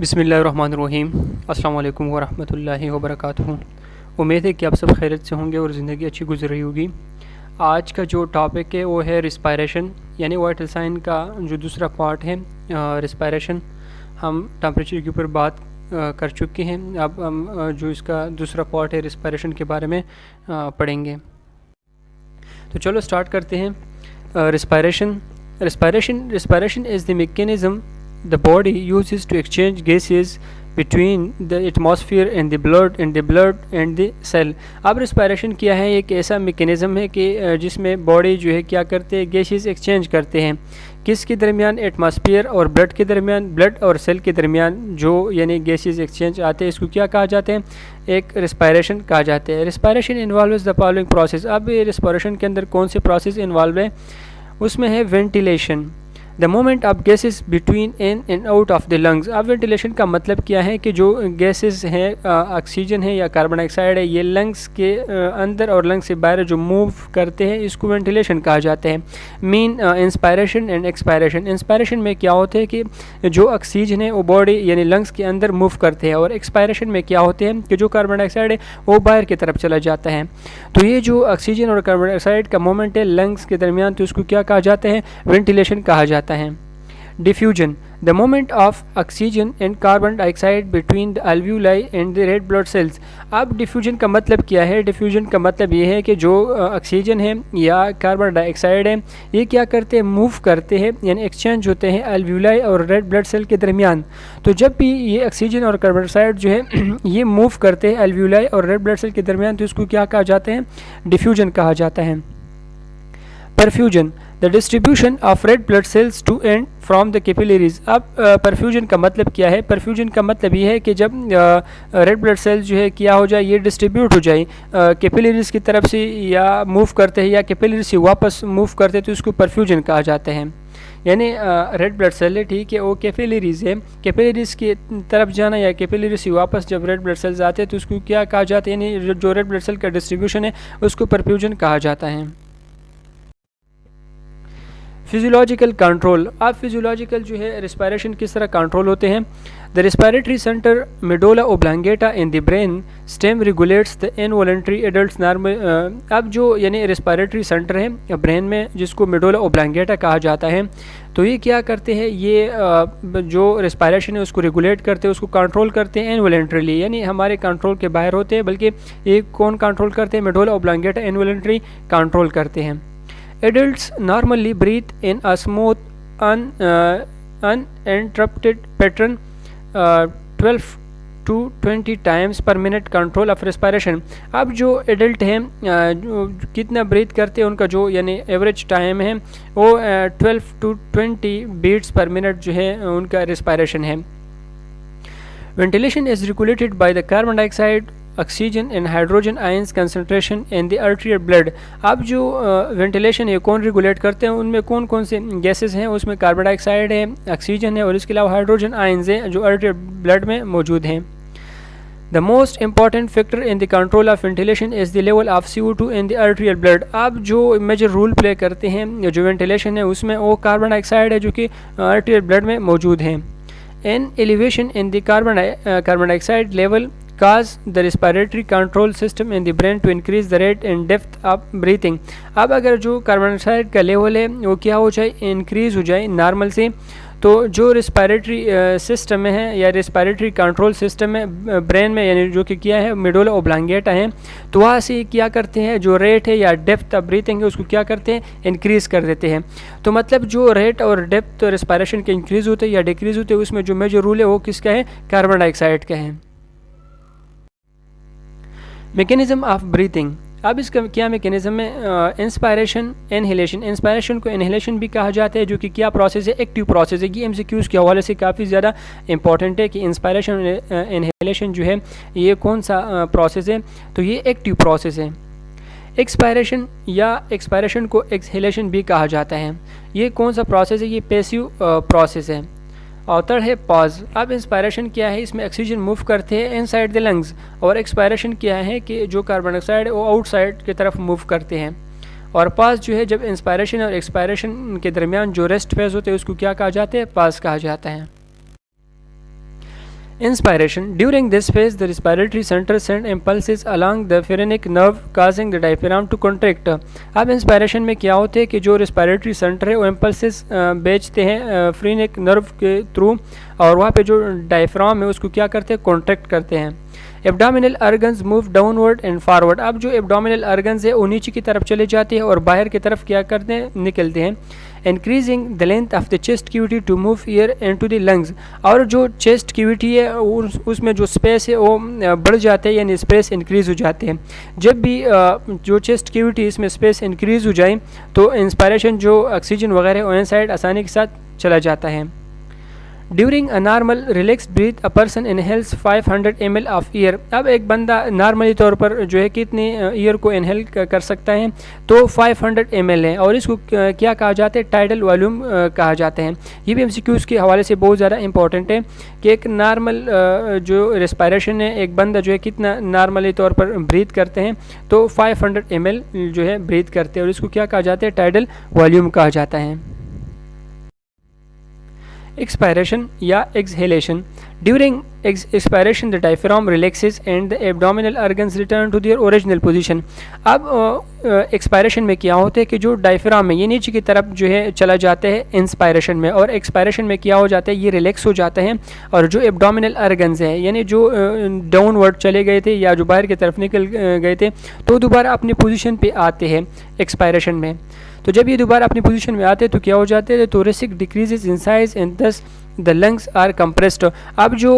बिस्मिल्लाहिर्रहमानिर्रहीम। अस्सलाम वालेकुम वरहमतुल्लाहि वबरकातुहू। उम्मीद है कि आप सब खैरियत से होंगे और ज़िंदगी अच्छी गुजर रही होगी। आज का जो टॉपिक है वो है रिस्पायरेशन, यानी वाइटल साइन का जो दूसरा पार्ट है रिस्पायरेशन। हम टेम्परेचर के ऊपर बात कर चुके हैं। अब हम जो इसका दूसरा पार्ट है रिस्पायरेशन के बारे में पढ़ेंगे। तो चलो स्टार्ट करते हैं। Respiration is the mechanism the body uses to exchange gases between the atmosphere and the blood and the cell। अब रिस्पायरेशन क्या है? एक ऐसा मैकेनिज़्म है कि जिसमें बॉडी जो है क्या करते हैं, गैसेस एक्सचेंज करते हैं। किसके दरमियान? एटमॉस्फेयर और ब्लड के दरमियान, ब्लड और सेल के दरमियान जो यानी गैसेस एक्सचेंज आते हैं, इसको क्या कहा जाते हैं? एक रिस्पायरेशन कहा जाता है। Respiration involves the following process. अब ये रिस्पायरेशन के अंदर कौन से प्रोसेस इन्वॉल्व है? उसमें है ventilation, the moment of gases between in and out of the lungs. अब वेंटिलेशन का मतलब क्या है कि जो गैसेस हैं, ऑक्सीजन है या कार्बन डाइऑक्साइड है, ये लंग्स के अंदर और लंग्स से बाहर जो मूव करते हैं, इसको वेंटिलेशन कहा जाता है। Mean inspiration and expiration. Inspiration में क्या होता है कि जो ऑक्सीजन है वो बॉडी यानी लंग्स के अंदर मूव करते हैं, और एक्सपायरेशन में क्या होते हैं कि जो कार्बन डाइऑक्साइड है वो बाहर की तरफ चला जाता है। तो ये जो ऑक्सीजन और कार्बन डाइऑक्साइड का मोमेंट है लंग्स के दरमियान, तो इसको क्या कहा जाता है? वेंटिलेशन कहा जाता है। Diffusion, the moment of oxygen and carbon dioxide between the alveoli and the red blood sales. अब डिफ्यूजन का मतलब क्या है? डिफ्यूजन का मतलब ये है कि जो ऑक्सीजन है या कार्बन डाइऑक्साइड है, ये क्या करते हैं? मूव करते हैं, यानी एक्सचेंज होते हैं अल्वियोलाई और रेड ब्लड सेल के दरमियान। तो जब भी ये ऑक्सीजन और कार्बन डाइऑक्साइड जो है ये मूव करते हैं अल्वियोलाई और रेड ब्लड सेल के दरमियान, तो इसको क्या कहा जाता है? डिफ्यूजन कहा जाता है। Perfusion, the distribution of red blood cells to and from the capillaries. अब परफ्यूजन का मतलब क्या है? परफ्यूजन का मतलब ये है कि जब रेड ब्लड सेल्स जो है क्या हो जाए, ये डिस्ट्रीब्यूट हो जाए कैपिलरीज की तरफ से, या मूव करते हैं या कैपिलरीज से वापस मूव करते हैं, तो इसको परफ्यूजन कहा जाता है। यानी रेड ब्लड सेल है, ठीक है, वो कैपिलरीज है, कैपिलरीज की तरफ जाना या कैपिलरीज से वापस जब रेड ब्लड सेल्स आते हैं तो उसको क्या कहा जाता है? यानी जो रेड ब्लड सेल का डिस्ट्रीब्यूशन है उसको परफ्यूजन कहा जाता है। Physiological control. अब फिजियोलॉजिकल जो है रिस्पायरेशन किस तरह कंट्रोल होते हैं? The respiratory centre medulla oblongata in the brain stem regulates the involuntary adult normal. अब जो यानी रिस्पायरेटरी सेंटर है ब्रेन में, जिसको मेडुला ओब्लांगेटा कहा जाता है, तो ये क्या करते हैं? ये जो रिस्पायरेशन है उसको रेगुलेट करते हैं, उसको कंट्रोल करते हैं इनवॉलंटरीली, यानी हमारे कंट्रोल के बाहर होते हैं, बल्कि ये कौन कंट्रोल करते हैं? मेडुला ओब्लांगेटा इनवॉलंटरी कंट्रोल करते हैं। Adults normally breathe in a smooth, uninterrupted pattern, 12 to 20 times per minute control of respiration। अब जो एडल्ट हैं कितना ब्रीथ करते हैं, उनका जो यानी एवरेज टाइम है वो 12 to 20 बीट्स पर मिनट जो है उनका रिस्पायरेशन है। Ventilation is regulated by the carbon dioxide, oxygen and hydrogen ions concentration in the arterial blood. अब जो वेंटिलेशन है कौन रेगुलेट करते हैं? उनमें कौन कौन से गैसेस हैं? उसमें कार्बन डाइऑक्साइड है, ऑक्सीजन है, और इसके अलावा हाइड्रोजन आयंस हैं जो आर्टेरियल ब्लड में मौजूद हैं। The most important factor in the control of ventilation is the level of CO2 in the arterial blood. अब जो मेजर रोल प्ले करते हैं जो वेंटिलेशन है उसमें वो कार्बन डाइऑक्साइड है जो कि आर्टेरियल ब्लड में मौजूद हैं। An elevation in the carbon dioxide level cause the respiratory control system in the brain to increase the rate and depth of breathing। अब अगर जो कार्बन डाइऑक्साइड का लेवल है वो क्या हो जाए? इंक्रीज़ हो जाए नॉर्मल से, तो जो रिस्पायरेटरी सिस्टम में है या रिस्पायरेटरी कंट्रोल सिस्टम में ब्रेन में, यानी जो कि क्या है मेडुला ओब्लांगेटा है, तो वहाँ से क्या करते हैं? जो रेट है या डेप्थ ऑफ ब्रीथिंग है उसको क्या करते हैं? इंक्रीज़ कर देते हैं। तो मतलब जो रेट और डेप्थ रिस्पायरेशन के इंक्रीज़ होते हैं या डिक्रीज़ होते हैं, उसमें जो मेजर रूल है वो किसका है? कार्बन डाइऑक्साइड का है। Mechanism of breathing. अब इसका क्या मैकेनिज्म है? Inspiration, inhalation. इंस्पायरेशन को इनहेलेशन भी कहा जाता है, जो कि क्या प्रोसेस है? एक्टिव प्रोसेस है। ये MCQs के हवाले से काफ़ी ज़्यादा इंपॉर्टेंट है कि इंस्पायरेशन इनहेलेशन जो है ये कौन सा प्रोसेस है? तो ये एक्टिव प्रोसेस है। एक्सपायरेशन या एक्सपायरेशन को एक्सहेलेशन भी कहा जाता है। ये कौन सा प्रोसेस है? ये पैसिव प्रोसेस है। और थर्ड है पॉज। अब इंस्पायरेशन क्या है? इसमें ऑक्सीजन मूव करते हैं इनसाइड द लंग्स, और एक्सपायरेशन क्या है कि जो कार्बन डाइऑक्साइड है वो आउटसाइड की तरफ मूव करते हैं। और पॉज जो है जब इंस्पायरेशन और एक्सपायरेशन के दरमियान जो रेस्ट फेज होते हैं उसको क्या कहा जाता है? पॉज कहा जाता है। Inspiration. During this phase, the respiratory center send impulses along the phrenic nerve, causing the diaphragm to contract. अब इंस्पायरेशन में क्या होता है कि जो रेस्पिरेटरी सेंटर है वो इम्पल्सेस भेजते हैं फ्रीनिक नर्व के थ्रू, और वहाँ पे जो डायफ्राम है उसको क्या करते हैं, कॉन्ट्रैक्ट करते हैं. Abdominal organs move downward and forward. अब जो एब्डोमिनल अर्गन्स है वो नीचे की तरफ चले जाते हैं और बाहर की तरफ क्या करते हैं, निकलते हैं. Increasing the length of the chest cavity to move air into the lungs. और जो चेस्ट कैविटी है उसमें जो स्पेस है वो बढ़ जाते हैं, यानी स्पेस इंक्रीज हो जाते हैं. जब भी जो चेस्ट कैविटी इसमें स्पेस इंक्रीज हो जाए तो इंस्पायरेशन जो ऑक्सीजन वगैरह वो इनसाइड आसानी के साथ चला जाता है. During a normal relaxed breath a person inhales 500 ml of air. अब एक बंदा नॉर्मली तौर पर जो है कितनी एयर को इनहेल कर सकता है, तो 500 ml है, और इसको क्या कहा जाता है, टाइडल वॉल्यूम कहा जाता है. ये भी MCQs के हवाले से बहुत ज़्यादा इंपॉर्टेंट है कि एक नॉर्मल जो रेस्पिरेशन है, एक बंदा जो है कितना नॉर्मली तौर पर ब्रीथ करते हैं, तो 500 ml जो है ब्रीथ करते हैं, और इसको क्या कहा जाता है, टाइडल वॉल्यूम कहा जाता है. Expiration या exhalation. During expiration the diaphragm relaxes and the abdominal organs return to their original position. अब एक्सपायरेशन में क्या होता है कि जो डायफ्राम है ये नीचे की तरफ जो है चला जाता है इंस्पायरेशन में, और एक्सपायरेशन में क्या हो जाता है, ये रिलैक्स हो जाता है, और जो एब्डोमिनल अर्गन्स है यानी जो डाउनवर्ड चले गए थे या जो बाहर की तरफ निकल गए थे तो दोबारा अपनी पोजीशन पे आते हैं एक्सपायरेशन में. तो जब ये दोबारा अपनी पोजीशन में आते हैं तो क्या हो जाते हैं, thoracic decreases in size and दस द लंग्स आर कंप्रेस्ड. अब जो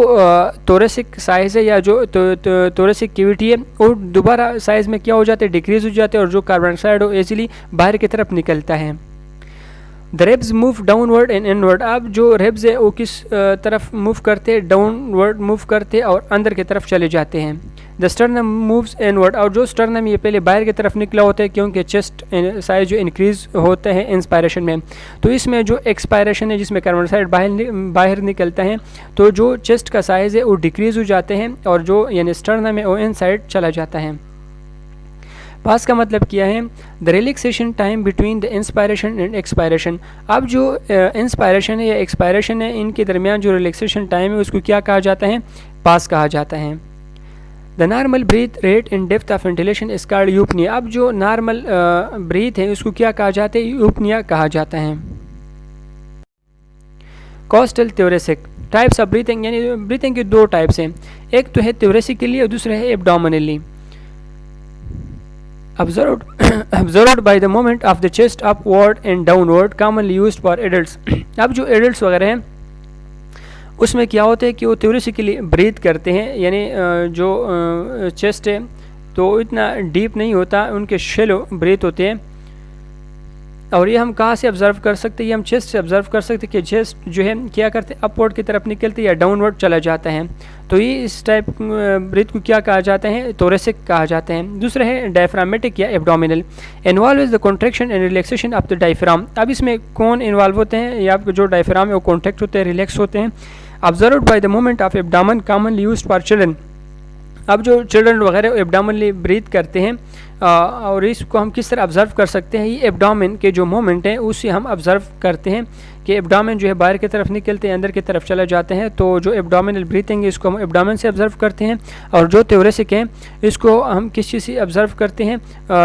थोरेसिक साइज है या जो थोरेसिक कैविटी है वो दोबारा साइज में क्या हो जाते हैं, डिक्रीज हो जाते हैं, और जो कार्बन डाइऑक्साइड वो इजीली बाहर की तरफ निकलता है. The ribs move downward and inward. अब जो रेब्स है वो किस तरफ मूव करते हैं, डाउनवर्ड मूव करते हैं और अंदर की तरफ चले जाते हैं. The sternum moves inward. और जो स्टर्नम ये पहले बाहर की तरफ निकला होता है क्योंकि चेस्ट साइज जो इंक्रीज होता है इंस्पायरेशन में, तो इसमें जो एक्सपायरेशन है जिसमें कार्बन डाइऑक्साइड बाहर निकलता है, तो जो चेस्ट का साइज़ है वो डिक्रीज हो जाते हैं, और जो यानी स्टर्नम है वो इनसाइड चला जाता है. पास का मतलब क्या है, the relaxation time between the inspiration and expiration. अब जो इंस्पायरेशन है या एक्सपायरेशन है इनके दरमियान जो रिलैक्सेशन टाइम है उसको क्या कहा जाता है, पास कहा जाता है. The normal breath rate in depth of ventilation is called यूपनिया. अब जो नॉर्मल ब्रीथ है उसको क्या कहा जाता है, यूपनिया कहा जाता है. Coastal thoracic. Types of breathing, यानी ब्रीथिंग के दो टाइप्स हैं, एक तो है थोरेसिकली और दूसरा है एब्डोमिनली. Observed by the movement of the chest upward and downward, commonly used for adults. अब जो एडल्ट्स वगैरह हैं उसमें क्या होता है कि वो थ्योरेटिकली ब्रीथ करते हैं, यानी जो चेस्ट है तो इतना डीप नहीं होता, उनके शेलो ब्रीथ होते हैं. और ये हम कहाँ से ऑब्ज़र्व कर सकते हैं, ये हम चेस्ट से ऑब्ज़र्व कर सकते हैं कि चेस्ट जो है क्या करते हैं, अपवर्ड की तरफ निकलते या डाउनवर्ड चला जाता है. तो ये इस टाइप ब्रीथ को क्या कहा जाता है, थोरेसिक कहा जाता है. दूसरा है डायफ्रामेटिक या abdominal. Involve is the contraction and relaxation of the diaphragm. अब इसमें कौन इन्वॉल्व होते हैं, या आपको जो डायफ्राम है वो कॉन्ट्रैक्ट होते हैं, रिलैक्स होते हैं. Observed by the movement of abdomen, commonly used for children. अब जो चिल्ड्रन वगैरह एब्डोमिनली ब्रीथ करते हैं, और इसको हम किस तरह ऑब्ज़र्व कर सकते हैं, ये एब्डोमेन के जो मूवमेंट हैं उससे हम ऑब्ज़र्व करते हैं कि एब्डोमेन जो है बाहर की तरफ निकलते हैं, अंदर की तरफ चले जाते हैं. तो जो एब्डोमिनल ब्रीथिंग है इसको हम एब्डोमेन से ऑब्ज़र्व करते हैं, और जो थोरेसिक है इसको हम किस चीज़ से ऑब्ज़र्व करते हैं,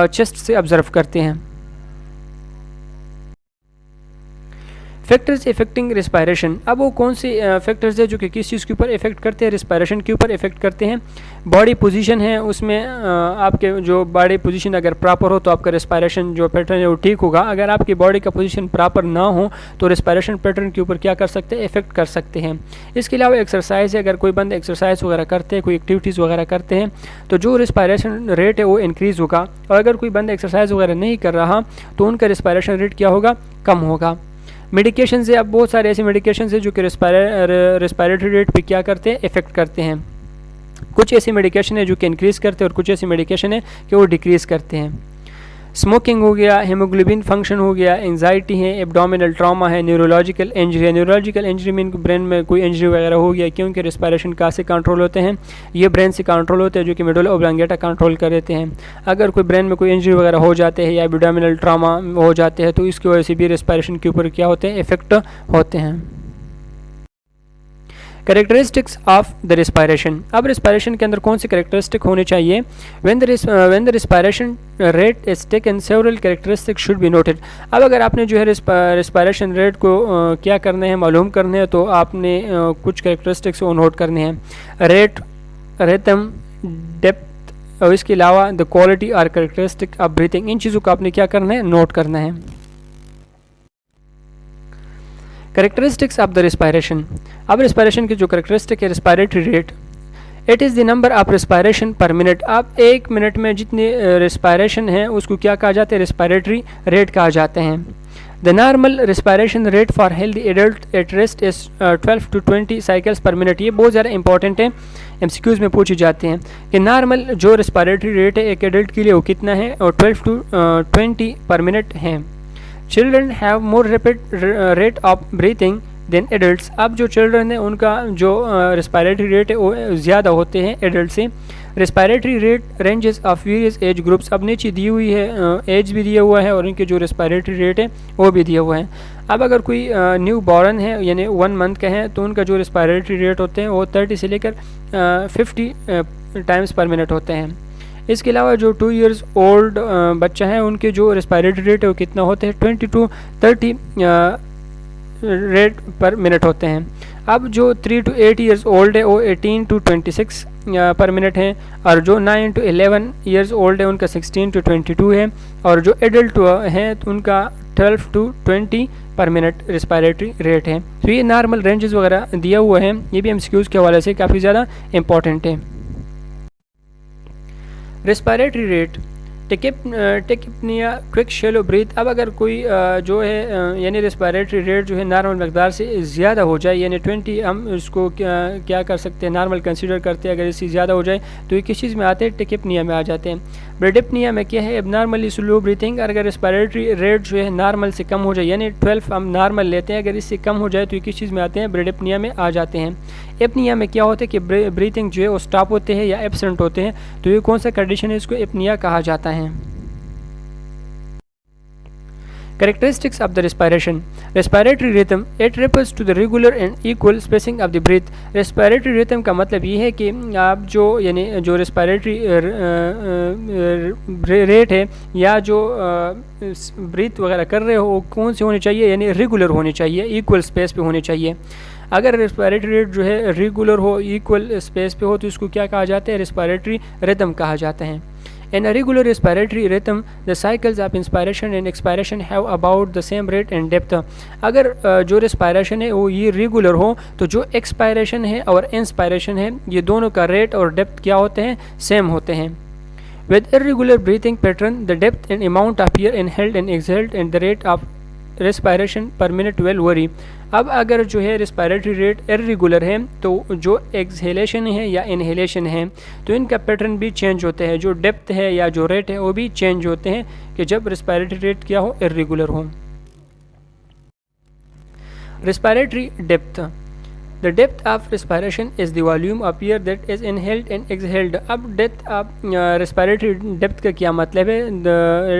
चेस्ट से ऑब्ज़र्व करते हैं. Factors affecting respiration. अब वो कौन से फैक्टर्स है जो कि किस चीज़ के ऊपर इफेक्ट करते हैं, रिस्पायरेशन के ऊपर इफेक्ट करते हैं. बॉडी पोजीशन है, उसमें आपके जो बॉडी पोजीशन अगर प्रॉपर हो तो आपका रिस्पायरेशन जो पैटर्न है वो ठीक होगा. अगर आपकी बॉडी का पोजीशन प्रॉपर ना हो तो रिस्पायरेशन पैटर्न के ऊपर क्या कर सकते हैं, इफेक्ट कर सकते हैं. इसके अलावा एक्सरसाइज है, अगर कोई बंदा एक्सरसाइज वगैरह करते हैं, कोई एक्टिविटीज़ वगैरह करते हैं तो जो रिस्पायरेशन रेट है वो इंक्रीज़ होगा, और अगर कोई बंदा एक्सरसाइज वगैरह नहीं कर रहा तो उनका रिस्पायरेशन रेट क्या होगा, कम होगा. मेडिकेशन से, अब बहुत सारे ऐसे मेडिकेशन है जो कि रिस्पायरेटरी रेट पे क्या करते हैं, इफेक्ट करते हैं. कुछ ऐसी मेडिकेशन है जो कि इंक्रीज़ करते हैं और कुछ ऐसी मेडिकेशन है कि वो डिक्रीज़ करते हैं. स्मोकिंग हो गया, हेमोग्लोबिन फंक्शन हो गया, एंजाइटी है, एब्डोमिनल ट्रॉमा है, न्यूरोलॉजिकल इंजरी है. न्यूरोलॉजिकल इंजरी में ब्रेन में कोई इंजरी वगैरह हो गया, क्योंकि रिस्पायरेशन कहाँ से कंट्रोल होते हैं, ये ब्रेन से कंट्रोल होते हैं, जो कि मेडुला ऑब्लांगेटा कंट्रोल कर देते हैं. अगर कोई ब्रेन में कोई इंजरी वगैरह हो जाते हैं या एब्डोमिनल ट्रॉमा हो जाते हैं तो इसकी वजह से भी रिस्पायरेशन के ऊपर क्या होते हैं, इफेक्ट होते हैं. Characteristics of the respiration. अब रिस्पायरेशन के अंदर कौन सी कैरेक्टरिस्टिक होनी चाहिए? When the respiration rate is taken several characteristics should be noted. अब अगर आपने जो है रिस्पायरेशन रेट को क्या करना है, मालूम करने हैं, तो आपने कुछ कैरेक्टरिस्टिक्स को नोट करने हैं। रेट, रिथम, डेप्थ और इसके अलावा द क्वालिटी और कैरेक्टरिस्टिक ऑफ ब्रीथिंग, इन चीज़ों को आपने क्या करना है, नोट करना है। Characteristics of the respiration. अब रिस्पायरेशन की जो कैरेक्टरिस्टिक है, respiratory rate, it is the number of respiration पर मिनट। अब एक मिनट में जितने रिस्पायरेशन हैं उसको क्या कहा जाता है, रिस्पायरेटरी रेट कहा जाते हैं। The normal respiration rate for healthy adult at rest is 12 to 20 cycles पर मिनट। ये बहुत ज़्यादा इंपॉर्टेंट है, एमसीक्यूज़ में पूछे जाते हैं कि नॉर्मल जो रिस्पायरेटरी रेट है एक एडल्ट के लिए वो कितना है, और 12 to 20 पर मिनट है। Children have more rapid rate of breathing than adults. अब जो चिल्ड्रन है उनका जो रिस्पायरेटरी रेट है वो ज़्यादा होते हैं एडल्ट से। Respiratory rate ranges of various age groups. अब नीचे दी हुई है, एज भी दिया हुआ है और इनके जो रिस्पायरेटरी रेट है वो भी दिया हुआ है। अब अगर कोई न्यू बॉर्न है यानी 1 मंथ का है तो उनका जो रिस्पायरेटरी रेट होते हैं वो 30 से लेकर 50 टाइम्स पर मिनट होते हैं। इसके अलावा जो 2 years ओल्ड बच्चा है उनके जो रिस्पायरेटरी रेट है वो कितना होते हैं, 20 to 30 रेट पर मिनट होते हैं। अब जो 3 to 8 years ओल्ड है वो 18 to 26 पर मिनट है, और जो 9 to 11 years ओल्ड है उनका 16 to 22 है, और जो एडल्ट हैं तो उनका 12 to 20 पर मिनट रिस्पायरेटरी रेट है। तो ये नॉर्मल रेंजेस वगैरह दिया हुआ है, ये भी एमसीक्यूज़ के हवाले से काफ़ी ज़्यादा इंपॉर्टेंट है। Respiratory rate, tachypnea, quick shallow breath. अब अगर कोई जो है यानी रिस्पायरेटरी रेट जो है नॉर्मल मकदार से ज़्यादा हो जाए, यानी 20 हम इसको क्या कर सकते हैं, नॉर्मल कंसीडर करते हैं। अगर इससे ज़्यादा हो जाए तो ये किस चीज़ में आते हैं, टेकिपनिया में आ जाते हैं। ब्रेडिपनिया में क्या है, अब नॉर्मली स्लो ब्रीथिंग। अगर रिस्पायरेटरी रेट जो है नॉर्मल से कम हो जाए, यानी 12 हम नॉर्मल लेते हैं, अगर इससे कम हो जाए तो ये किस चीज़ में आते हैं, ब्रेडिपनिया में आ जाते हैं। एपनिया में क्या होता है कि ब्रीथिंग जो है वो स्टॉप होते हैं या एब्सेंट होते हैं, तो ये कौन सा कंडीशन है, इसको एपनिया कहा जाता है। Characteristics of the respiration. Respiratory rhythm, it refers to the regular and equal spacing of the breath. Respiratory rhythm का मतलब ये है कि आप जो यानी जो respiratory रेट है या जो ब्रीथ वगैरह कर रहे हो वो कौन सी होनी चाहिए, यानी रेगुलर होनी चाहिए, इक्वल स्पेस पे होनी चाहिए। अगर रेस्पिरेटरी रेट जो है रेगुलर हो, इक्वल स्पेस पे हो, तो इसको क्या कहा जाता है, रेस्पिरेटरी रिदम कहा जाता है। In a regular respiratory rhythm, the cycles of inspiration and expiration have about the same rate and depth. अगर जो respiration है वो ये regular हो तो जो expiration है और inspiration है ये दोनों का rate और depth क्या होते हैं, same होते हैं। With irregular breathing pattern, the depth and amount of air inhaled and exhaled and the rate of respiration per minute will vary. अब अगर जो है रेस्पिरेटरी रेट इर्रेगुलर है तो जो एक्सहेलेशन है या इनहेलेशन है तो इनका पैटर्न भी चेंज होते हैं, जो डेप्थ है या जो रेट है वो भी चेंज होते हैं कि जब रेस्पिरेटरी रेट क्या हो, इर्रेगुलर हो। Respiratory depth, the depth of respiration is the volume of air that is inhaled and exhaled. अब डेप्थ ऑफ रेस्पिरेटरी डेप्थ का क्या मतलब है, द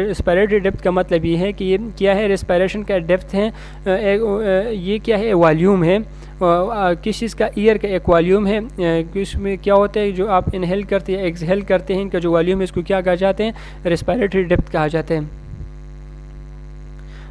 रेस्पिरेटरी डेप्थ का मतलब ये है कि ये क्या है, रेस्पिरेशन का डेप्थ है, ये क्या है, वॉल्यूम है, किस चीज़ का, ईयर का एक वॉल्यूम है, इसमें क्या होता है जो आप इनहेल करते हैं एक्सहेल करते हैं इनका जो वॉल्यूम है इसको क्या कहा जाते हैं, रेस्पिरेटरी डेप्थ कहा जाते हैं।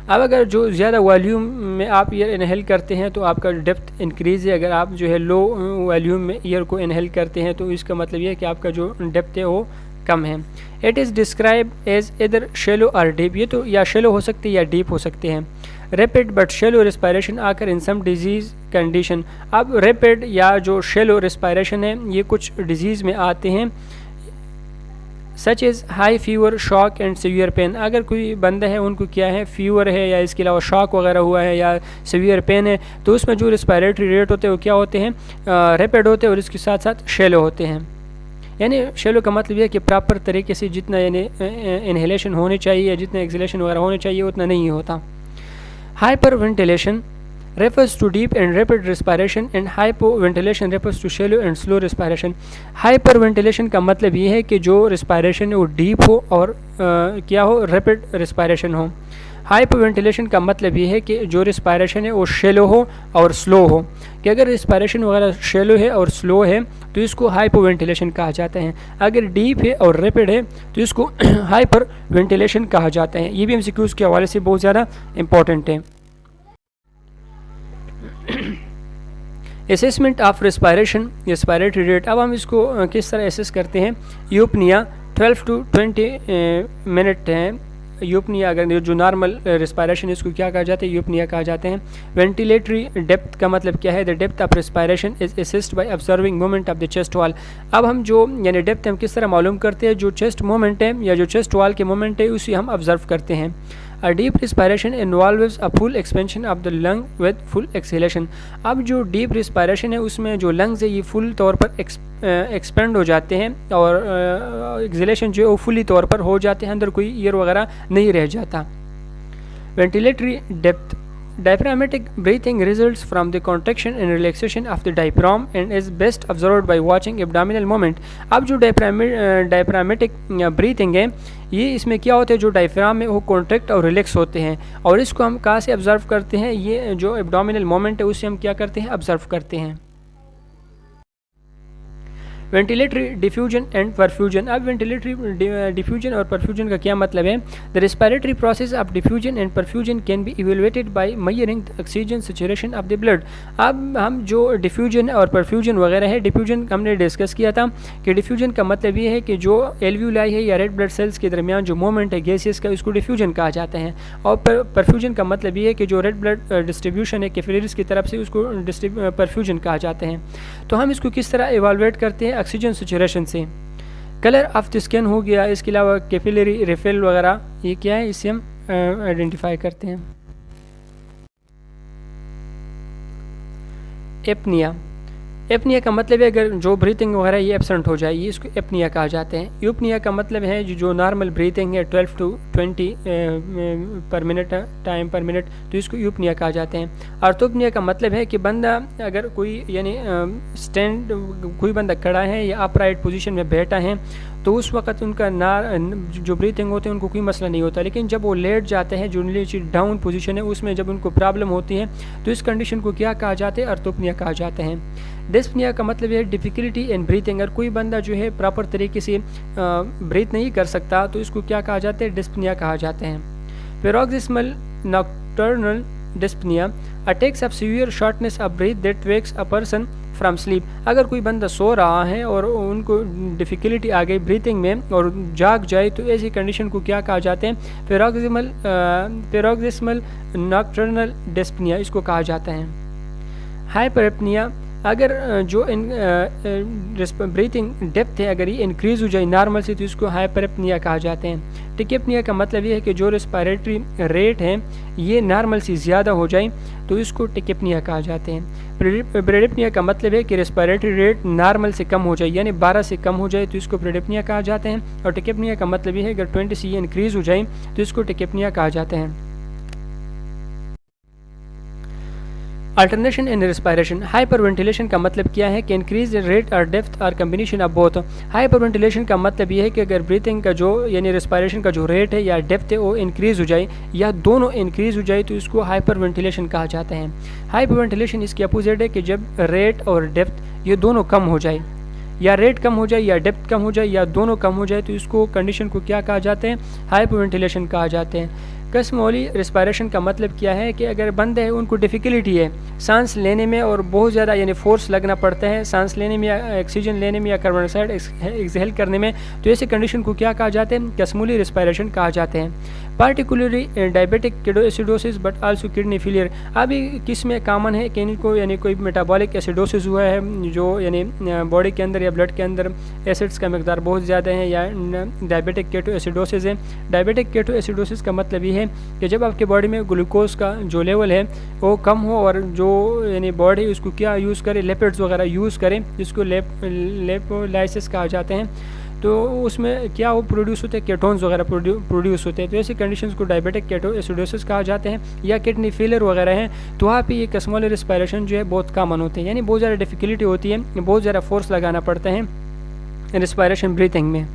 अब अगर जो ज़्यादा वॉल्यूम में आप ईयर इनहेल करते हैं तो आपका डेप्थ इंक्रीज़ है, अगर आप जो है लो वॉल्यूम में ईयर को इनहेल करते हैं तो इसका मतलब ये है कि आपका जो डेप्थ है वो कम है। इट इज़ डिस्क्राइब एज इधर शेलो और डीप, ये तो या शेलो हो सकते हैं या डीप हो सकते हैं। रैपिड बट शेलो रिस्पायरेशन आकर इन सम डिजीज़ कंडीशन। अब रैपिड या जो शेलो रिस्पायरेशन है ये कुछ डिजीज़ में आते हैं, such is high fever, shock and severe pain. अगर कोई बंदा है उनको क्या है, फीवर है या इसके अलावा शॉक वगैरह हुआ है या सीवियर पेन है तो उसमें जो रिस्पायरेटरी रेट होते हैं वो क्या होते हैं, रैपिड होते हैं और इसके साथ साथ शेलो होते हैं। यानी शेलो का मतलब यह है कि प्रॉपर तरीके से जितना यानी इनहेलेशन होनी चाहिए, जितना एक्सहेलेशन वगैरह होनी चाहिए उतना नहीं होता। Hyper ventilation refers to deep and rapid respiration and hypoventilation refers to shallow and slow respiration. hyperventilation का मतलब ये है कि जो respiration है वो deep हो और क्या हो, rapid respiration हो। हाइपर वेंटिलेशन का मतलब ये है कि जो रिस्पायरेशन है वो शेलो हो और स्लो हो, कि अगर रिस्पायरेशन वगैरह शेलो है और स्लो है तो इसको हाइपर वेंटिलेशन कहा जाता है। अगर डीप है और रैपिड है तो इसको हाइपर वेंटिलेशन कहा जाता है। ये भी एमसीक्यूज़ के हवाले से बहुत ज़्यादा इंपॉर्टेंट है। असेसमेंट ऑफ रेस्पायरेटरी रेट, अब हम इसको किस तरह एसेस करते हैं। यूपनिया 12 to 20 मिनट है। यूपनिया अगर जो नॉर्मल रिस्पायरेशन इसको क्या कहा जाता है, यूपनिया कहा जाते हैं। वेंटिलेटरी डेप्थ का मतलब क्या है, the depth of respiration is assist by observing movement of the chest wall. अब हम जो यानी डेप्थ हम किस तरह मालूम करते हैं, जो चेस्ट मूवमेंट है या जो चेस्ट वॉल के मूवमेंट है उसे हम ऑब्जर्व करते हैं। A deep respiration involves a full expansion of the lung with full exhalation। अब जो डीप रिस्पायरेशन है उसमें जो लंग्स है ये फुल तौर पर एक्सपेंड हो जाते हैं और एक्सहेलेशन जो है वो फुली तौर पर हो जाते हैं, अंदर कोई एयर वगैरह नहीं रह जाता। Ventilatory depth, diaphragmatic breathing results from the contraction and relaxation of the diaphragm and is best observed by watching abdominal movement। अब जो diaphragmatic breathing है ये इसमें क्या होता है, जो डायफ्राम है वो कॉन्ट्रैक्ट और रिलैक्स होते हैं, और इसको हम कहाँ से ऑब्जर्व करते हैं, ये जो एब्डोमिनल मोमेंट है उससे हम क्या करते हैं, ऑब्जर्व करते हैं। वेंटिलेटरी डिफ्यूजन एंड परफ्यूजन, अब वेंटिलेटरी डिफ्यूजन और परफ्यूजन का क्या मतलब है। The respiratory process of diffusion and perfusion can be evaluated by measuring the oxygen saturation of the blood. अब हम जो डिफ्यूजन और परफ्यूजन वगैरह है, डिफ्यूजन हमने डिस्कस किया था कि डिफ्यूजन का मतलब ये है कि जो एल्व्यूलाई है या रेड ब्लड सेल्स के दरमियान जो मूवमेंट है गैसेस का, उसको डिफ्यूजन कहा जाता है। और परफ्यूजन का मतलब ये है कि जो रेड ब्लड डिस्ट्रीब्यूशन है कैपिलरीज की तरफ से, उसको परफ्यूजन कहा जाते हैं। तो हम इसको किस तरह इवालुएट करते हैं, ऑक्सीजन सैचुरेशन से। कलर ऑफ द स्किन हो गया, इसके अलावा कैपिलरी रिफिल वगैरह, ये क्या है, इससे हम आइडेंटिफाई करते हैं। एपनिया, एपनिया का मतलब है अगर जो ब्रीथिंग वगैरह ये एब्सेंट हो जाए, ये इसको एपनिया कहा जाते हैं। यूपनिया का मतलब है जो नॉर्मल ब्रीथिंग है 12 to 20 पर मिनट टाइम पर मिनट, तो इसको यूपनिया कहा जाते हैं। आर्थोपनिया का मतलब है कि बंदा अगर कोई यानी स्टैंड, कोई बंदा खड़ा है या अपराइट पोजीशन में बैठा है तो उस वक्त उनका जो ब्रीथिंग होते हैं उनको कोई मसला नहीं होता, लेकिन जब वो लेट जाते हैं, जो नीचे डाउन पोजीशन है उसमें जब उनको प्रॉब्लम होती है तो इस कंडीशन को क्या कहा जाता है, आर्थोपनिया कहा जाते हैं। डिस्पनिया का मतलब है डिफ़िकल्टी इन ब्रीथिंग, अगर कोई बंदा जो है प्रॉपर तरीके से ब्रीथ नहीं कर सकता तो इसको क्या कहा जाता है, डिस्पनिया कहा जाते हैं। Paroxysmal nocturnal dyspnoea, attacks of severe shortness of breath that wax a person from sleep. अगर कोई बंदा सो रहा है और उनको डिफ़िकल्टी आ गई ब्रीथिंग में और जाग जाए तो ऐसी कंडीशन को क्या कहा जाते हैं, पैरोक्सिस्मल नॉक्टर्नल डिस्पनिया इसको कहा जाता है। हाइपरएपनिया, अगर जो ब्रीथिंग डेप्थ है अगर ये इंक्रीज़ हो जाए नॉर्मल से तो इसको हाइपरएपनिया कहा जाते हैं। टिकेपनिया का मतलब ये है कि जो रेस्पिरेटरी रेट है ये नॉर्मल से ज़्यादा हो जाए तो इसको टिकेपनिया कहा जाते हैं। ब्रेडिपनिया का मतलब है कि रेस्पिरेटरी रेट नॉर्मल से कम हो जाए, यानी 12 से कम हो जाए तो इसको ब्रेडिपनिया कहा जाते हैं। और टिकेपनिया का मतलब ये है अगर 20 से ये इंक्रीज़ हो जाए तो इसको टिकेपनिया कहा जाते हैं। Alternation in respiration, hyper ventilation का मतलब क्या है कि इंक्रीज रेट और डेप्थ और combination of both. Hyper ventilation का मतलब ये है कि अगर ब्रीथिंग का जो यानी रेस्पिरेशन का जो रेट है या डेप्थ है वो इंक्रीज़ हो जाए या दोनों इंक्रीज़ हो जाए तो इसको हाइपर वेंटिलेशन कहा जाता है। हाइपर वेंटिलेशन इसके अपोजिट है कि जब रेट और डेप्थ ये दोनों कम हो जाए, या रेट कम हो जाए या डेप्थ कम हो जाए या दोनों कम हो जाए तो इसको कंडीशन को क्या कहा जाते हैं, हाइपर वेंटिलेशन कहा जाते हैं। कसमोली रेस्पिरेशन का मतलब क्या है कि अगर बंदे हैं उनको डिफ़िकल्टी है सांस लेने में और बहुत ज़्यादा यानी फोर्स लगना पड़ता है सांस लेने में या ऑक्सीजन लेने में या कार्बन डाइऑक्साइड एक्सहेल करने में, तो ऐसे कंडीशन को क्या कहा जाते हैं, कसमोली रेस्पिरेशन कहा जाते हैं। Particularly diabetic acidosis but also kidney failure, अभी किस में कॉमन है कि इनको यानी कोई मेटाबॉलिक एसिडोसिस हुआ है जो यानी बॉडी के अंदर या ब्लड के अंदर एसिड्स का मकदार बहुत ज़्यादा है, या डायबिटिक केटो एसिडोसिस है। डायबिटिक केटो एसिडोसिस का मतलब ये है कि जब आपके बॉडी में ग्लूकोज का जो लेवल है वो कम हो और जो यानी बॉडी उसको क्या यूज़ करे, लिपिड्स वगैरह यूज़ करें जिसको लेपोलाइसिस कहा जाते हैं, तो उसमें क्या वो प्रोड्यूस होते हैं, केटोन्स वगैरह प्रोड्यूस होते हैं। तो ऐसी कंडीशंस को डायबिटिक केटो एसिडोसिस कहा जाते हैं। या किडनी फेलियर वगैरह हैं तो वहाँ पे ये कसमोली रेस्पिरेशन जो है बहुत कॉमन होते हैं, यानी बहुत ज़्यादा डिफ़िकल्टी होती है, बहुत ज़्यादा फोर्स लगाना पड़ता है रेस्पिरेशन ब्रीथिंग में।